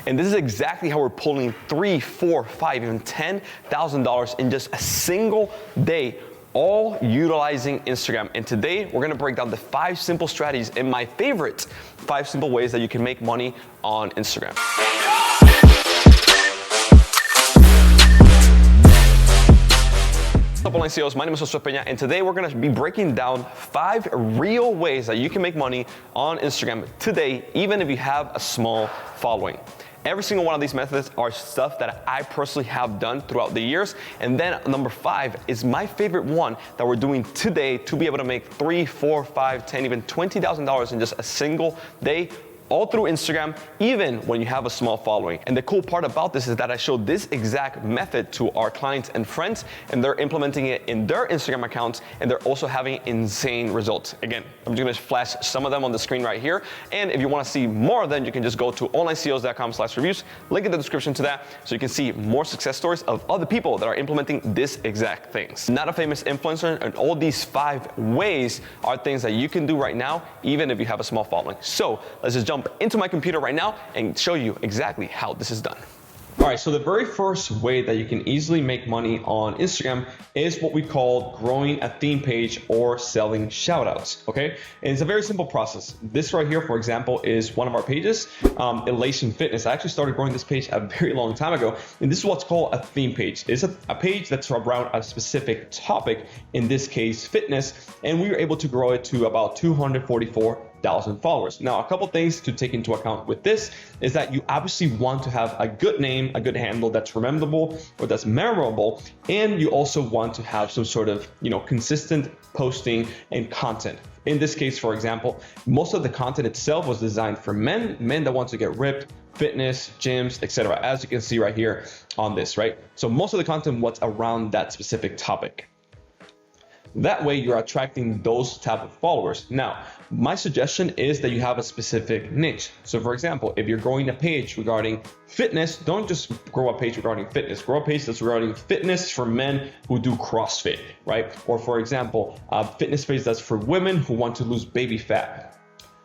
And this is exactly how we're pulling $3, $4, $5, even $10,000 in just a single day, all utilizing Instagram. And today we're gonna break down the 5 simple strategies and my favorite 5 simple ways that you can make money on Instagram. What's up, online CEOs? My name is Josue Pena, and today we're gonna be breaking down 5 real ways that you can make money on Instagram today, even if you have a small following. Every single one of these methods are stuff that I personally have done throughout the years. And then number 5 is my favorite one that we're doing today to be able to make $3, $4, $5, $10, even $20,000 in just a single day, all through Instagram, even when you have a small following. And the cool part about this is that I showed this exact method to our clients and friends, and they're implementing it in their Instagram accounts, and they're also having insane results. Again, I'm just gonna flash some of them on the screen right here. And if you wanna see more of them, you can just go to onlineceos.com/reviews, link in the description to that, so you can see more success stories of other people that are implementing this exact things. Not a famous influencer, and all these 5 ways are things that you can do right now, even if you have a small following. So let's just jump into my computer right now and show you exactly how this is done. All right, so the very first way that you can easily make money on Instagram is what we call growing a theme page or selling shoutouts, okay? And it's a very simple process. This right here, for example, is one of our pages, Elation Fitness. I actually started growing this page a very long time ago, and this is what's called a theme page. It's a page that's around a specific topic, in this case, fitness, and we were able to grow it to about 244,000 followers. Now, a couple things to take into account with this is that you obviously want to have a good name, a good handle that's rememberable or that's memorable, and you also want to have some sort of, consistent posting and content. In this case, for example, most of the content itself was designed for men that want to get ripped, fitness, gyms, etc. As you can see right here on this, right? So most of the content was around that specific topic. That way you're attracting those type of followers. Now, my suggestion is that you have a specific niche. So for example, if you're growing a page regarding fitness, don't just grow a page regarding fitness. Grow a page that's regarding fitness for men who do CrossFit, right? Or for example, a fitness page that's for women who want to lose baby fat.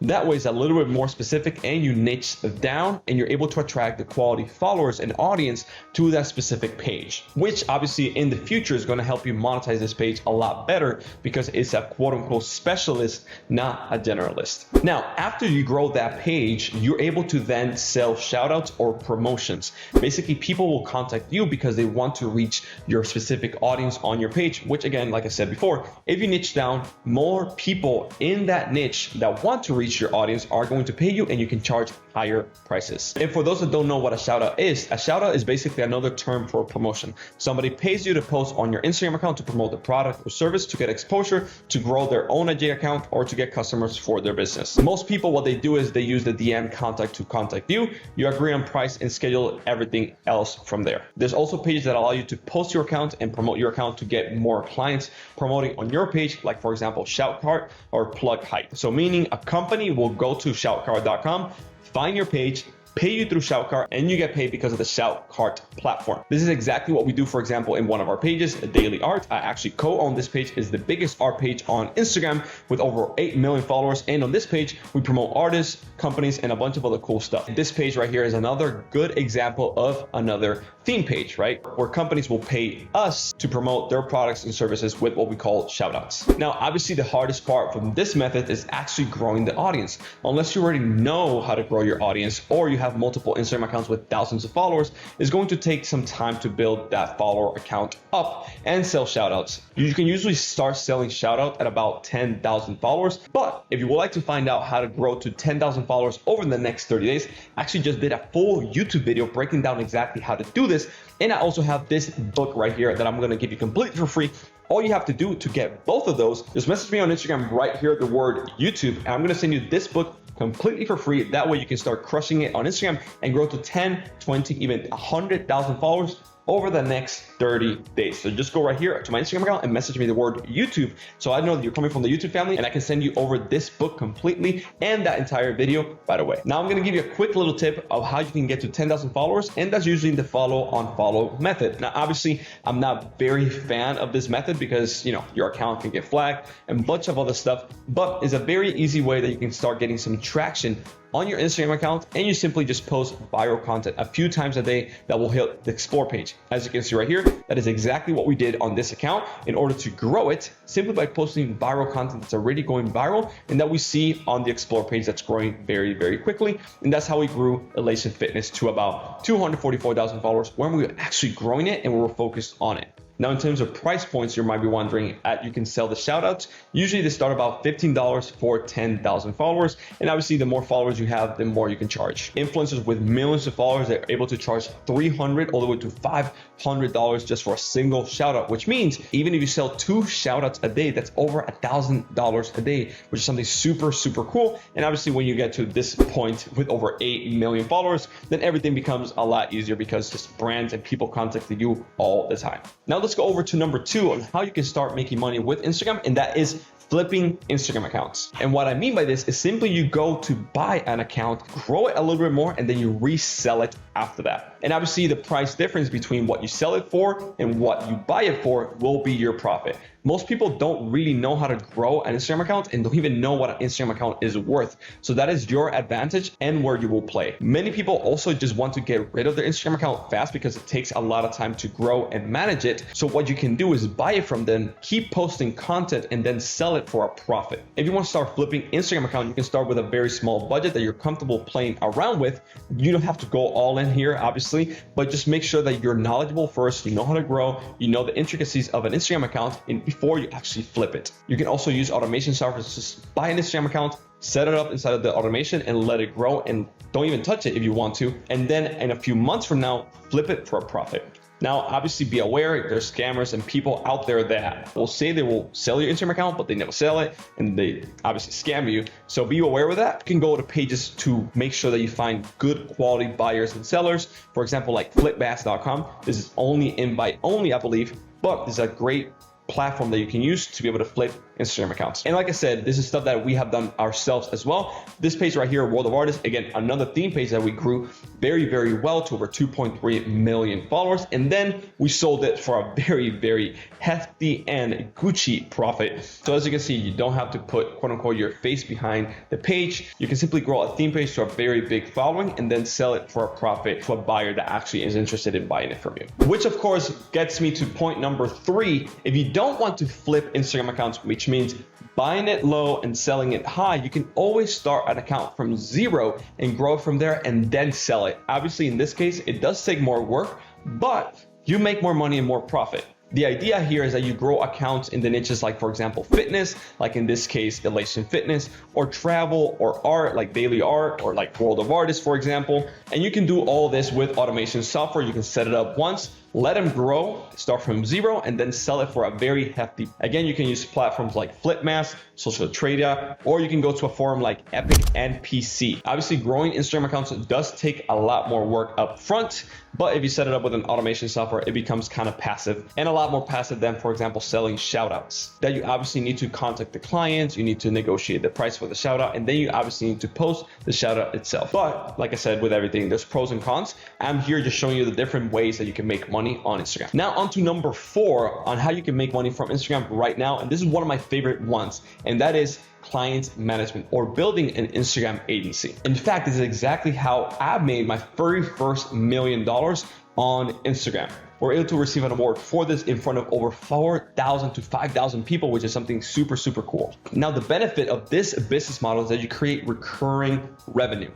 That way it's a little bit more specific, and you niche down, and you're able to attract the quality followers and audience to that specific page, which obviously in the future is going to help you monetize this page a lot better because it's a quote unquote specialist, not a generalist. Now, after you grow that page, you're able to then sell shoutouts or promotions. Basically, people will contact you because they want to reach your specific audience on your page, which again, like I said before, if you niche down, more people in that niche that want to reach your audience are going to pay you, and you can charge higher prices. And for those that don't know what a shout out is basically another term for promotion. Somebody pays you to post on your Instagram account to promote the product or service, to get exposure, to grow their own IG account, or to get customers for their business. Most people, what they do is they use the DM contact to contact you. You agree on price and schedule everything else from there. There's also pages that allow you to post your account and promote your account to get more clients promoting on your page, like for example, Shoutcart or Plug Hype. So meaning a company will go to shoutcart.com, find your page, pay you through Shoutcart, and you get paid because of the Shoutcart platform. This is exactly what we do, for example, in one of our pages, Daily Art. I actually co-own this page. It's the biggest art page on Instagram with over 8 million followers. And on this page, we promote artists, companies, and a bunch of other cool stuff. This page right here is another good example of another theme page, right? Where companies will pay us to promote their products and services with what we call shoutouts. Now, obviously the hardest part from this method is actually growing the audience. Unless you already know how to grow your audience, or you have multiple Instagram accounts with thousands of followers, it's going to take some time to build that follower account up and sell shoutouts. You can usually start selling shoutout at about 10,000 followers, but if you would like to find out how to grow to 10,000 followers over the next 30 days, I actually just did a full YouTube video breaking down exactly how to do this. And I also have this book right here that I'm going to give you completely for free. All you have to do to get both of those is message me on Instagram right here, the word YouTube, and I'm going to send you this book completely for free. That way you can start crushing it on Instagram and grow to 10, 20, even 100,000 followers over the next 30 days. So just go right here to my Instagram account and message me the word YouTube, so I know that you're coming from the YouTube family, and I can send you over this book completely and that entire video, by the way. Now I'm gonna give you a quick little tip of how you can get to 10,000 followers, and that's using the follow on follow method. Now obviously I'm not very fan of this method because your account can get flagged and a bunch of other stuff, but it's a very easy way that you can start getting some traction on your Instagram account, and you simply just post viral content a few times a day that will hit the explore page. As you can see right here, that is exactly what we did on this account in order to grow it, simply by posting viral content that's already going viral and that we see on the explore page that's growing very, very quickly. And that's how we grew Elation Fitness to about 244,000 followers when we were actually growing it and we were focused on it. Now, in terms of price points, you might be wondering, you can sell the shoutouts. Usually they start about $15 for 10,000 followers. And obviously the more followers you have, the more you can charge. Influencers with millions of followers are able to charge $300 all the way to $500 just for a single shoutout, which means even if you sell 2 shoutouts a day, that's over $1,000 a day, which is something super, super cool. And obviously when you get to this point with over 8 million followers, then everything becomes a lot easier because just brands and people contacting you all the time. Now let's go over to number 2 on how you can start making money with Instagram, and that is flipping Instagram accounts. And what I mean by this is simply you go to buy an account, grow it a little bit more, and then you resell it after that. And obviously the price difference between what you sell it for and what you buy it for will be your profit. Most people don't really know how to grow an Instagram account and don't even know what an Instagram account is worth. So that is your advantage and where you will play. Many people also just want to get rid of their Instagram account fast because it takes a lot of time to grow and manage it. So what you can do is buy it from them, keep posting content, and then sell it for a profit. If you want to start flipping Instagram account, you can start with a very small budget that you're comfortable playing around with. You don't have to go all in here, obviously, but just make sure that you're knowledgeable first, you know how to grow, you know the intricacies of an Instagram account, and before you actually flip it. You can also use automation software to just buy an Instagram account, set it up inside of the automation and let it grow, and don't even touch it if you want to. And then in a few months from now, flip it for a profit. Now, obviously be aware, there's scammers and people out there that will say they will sell your Instagram account, but they never sell it, and they obviously scam you. So be aware of that. You can go to pages to make sure that you find good quality buyers and sellers. For example, like flipbass.com. This is only invite only, I believe, but this is a great platform that you can use to be able to flip Instagram accounts. And like I said, this is stuff that we have done ourselves as well. This page right here, World of Artists, again, another theme page that we grew very, very well to over 2.3 million followers. And then we sold it for a very, very hefty and Gucci profit. So as you can see, you don't have to put quote unquote your face behind the page. You can simply grow a theme page to a very big following and then sell it for a profit to a buyer that actually is interested in buying it from you. Which of course gets me to point number 3. If you don't want to flip Instagram accounts, which means buying it low and selling it high, you can always start an account from 0 and grow from there and then sell it. Obviously, in this case, it does take more work, but you make more money and more profit. The idea here is that you grow accounts in the niches like, for example, fitness, like in this case, Elation Fitness, or travel, or art, like Daily Art, or like World of Artists, for example. And you can do all this with automation software. You can set it up once, let them grow, start from 0, and then sell it for a very hefty. Again, you can use platforms like Flipmass, Social Trader, or you can go to a forum like Epic and PC. Obviously, growing Instagram accounts does take a lot more work up front, but if you set it up with an automation software, it becomes kind of passive, and a lot more passive than, for example, selling shoutouts. That you obviously need to contact the clients, you need to negotiate the price for the shoutout, and then you obviously need to post the shoutout itself. But like I said, with everything, there's pros and cons. I'm here just showing you the different ways that you can make money on Instagram. Now on to number 4 on how you can make money from Instagram right now. And this is one of my favorite ones, and that is client management or building an Instagram agency. In fact, this is exactly how I made my very first $1 million on Instagram. We're able to receive an award for this in front of over 4,000 to 5,000 people, which is something super, super cool. Now, the benefit of this business model is that you create recurring revenue,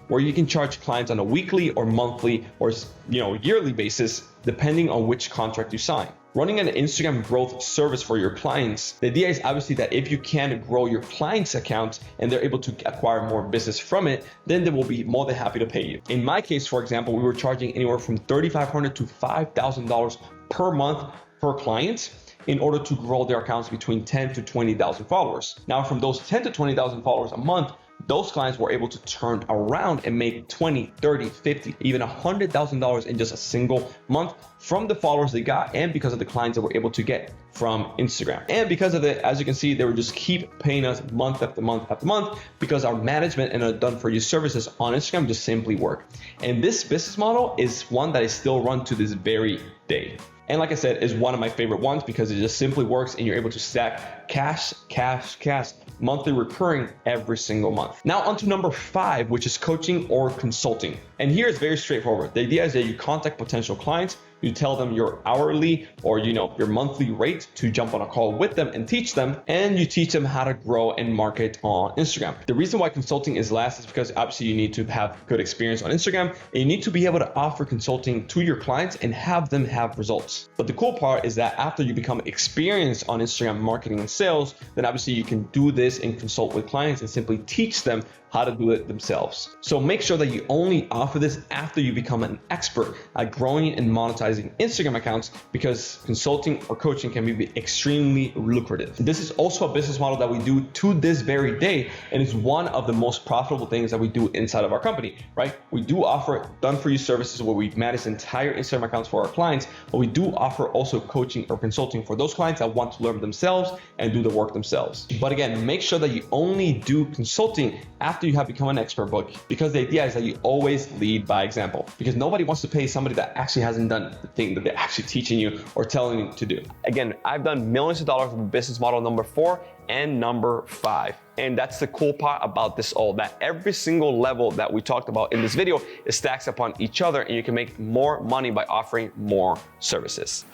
where you can charge clients on a weekly or monthly or yearly basis, depending on which contract you sign. Running an Instagram growth service for your clients, the idea is obviously that if you can grow your clients' accounts and they're able to acquire more business from it, then they will be more than happy to pay you. In my case, for example, we were charging anywhere from $3,500 to $5,000 per month per client in order to grow their accounts between 10 to 20,000 followers. Now, from those 10 to 20,000 followers a month, those clients were able to turn around and make $20, $30, $50, even $100,000 in just a single month from the followers they got, and because of the clients that were able to get from Instagram. And because of it, as you can see, they would just keep paying us month after month after month because our management and our done-for-you services on Instagram just simply work. And this business model is one that is still run to this very day. And like I said, is one of my favorite ones because it just simply works and you're able to stack cash, monthly recurring every single month. Now onto number 5, which is coaching or consulting. And here it's very straightforward. The idea is that you contact potential clients, you tell them your hourly or your monthly rate to jump on a call with them and teach them, and you teach them how to grow and market on Instagram. The reason why consulting is last is because obviously you need to have good experience on Instagram and you need to be able to offer consulting to your clients and have them have results. But the cool part is that after you become experienced on Instagram marketing and sales, then obviously you can do this and consult with clients and simply teach them how to do it themselves. So make sure that you only offer this after you become an expert at growing and monetizing Instagram accounts, because consulting or coaching can be extremely lucrative. This is also a business model that we do to this very day, and it's one of the most profitable things that we do inside of our company, right? We do offer done-for-you services where we manage entire Instagram accounts for our clients, but we do offer also coaching or consulting for those clients that want to learn themselves and do the work themselves. But again, make sure that you only do consulting after you have become an expert, because the idea is that you always lead by example, because nobody wants to pay somebody that actually hasn't done the thing that they're actually teaching you or telling you to do. Again, I've done millions of dollars with business model number 4 and number 5. And that's the cool part about this all, that every single level that we talked about in this video is stacks upon each other, and you can make more money by offering more services.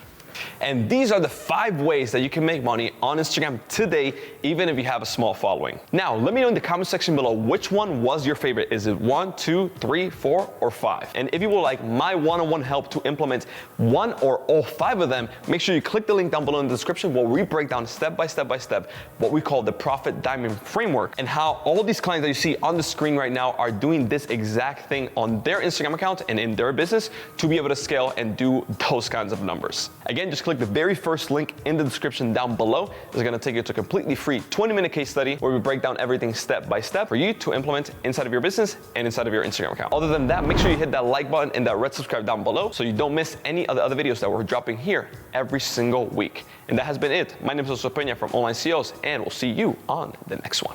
And these are the 5 ways that you can make money on Instagram today, even if you have a small following. Now, let me know in the comment section below which one was your favorite. Is it 1, 2, 3, 4, or 5? And if you would like my one-on-one help to implement one or all 5 of them, make sure you click the link down below in the description where we break down step by step what we call the Profit Diamond Framework, and how all these clients that you see on the screen right now are doing this exact thing on their Instagram account and in their business to be able to scale and do those kinds of numbers. Again, just click the very first link in the description down below. It's gonna take you to a completely free 20-minute case study where we break down everything step by step for you to implement inside of your business and inside of your Instagram account. Other than that, make sure you hit that like button and that red subscribe down below so you don't miss any of the other videos that we're dropping here every single week. And that has been it. My name is Josue Pena from Online CEOs, and we'll see you on the next one.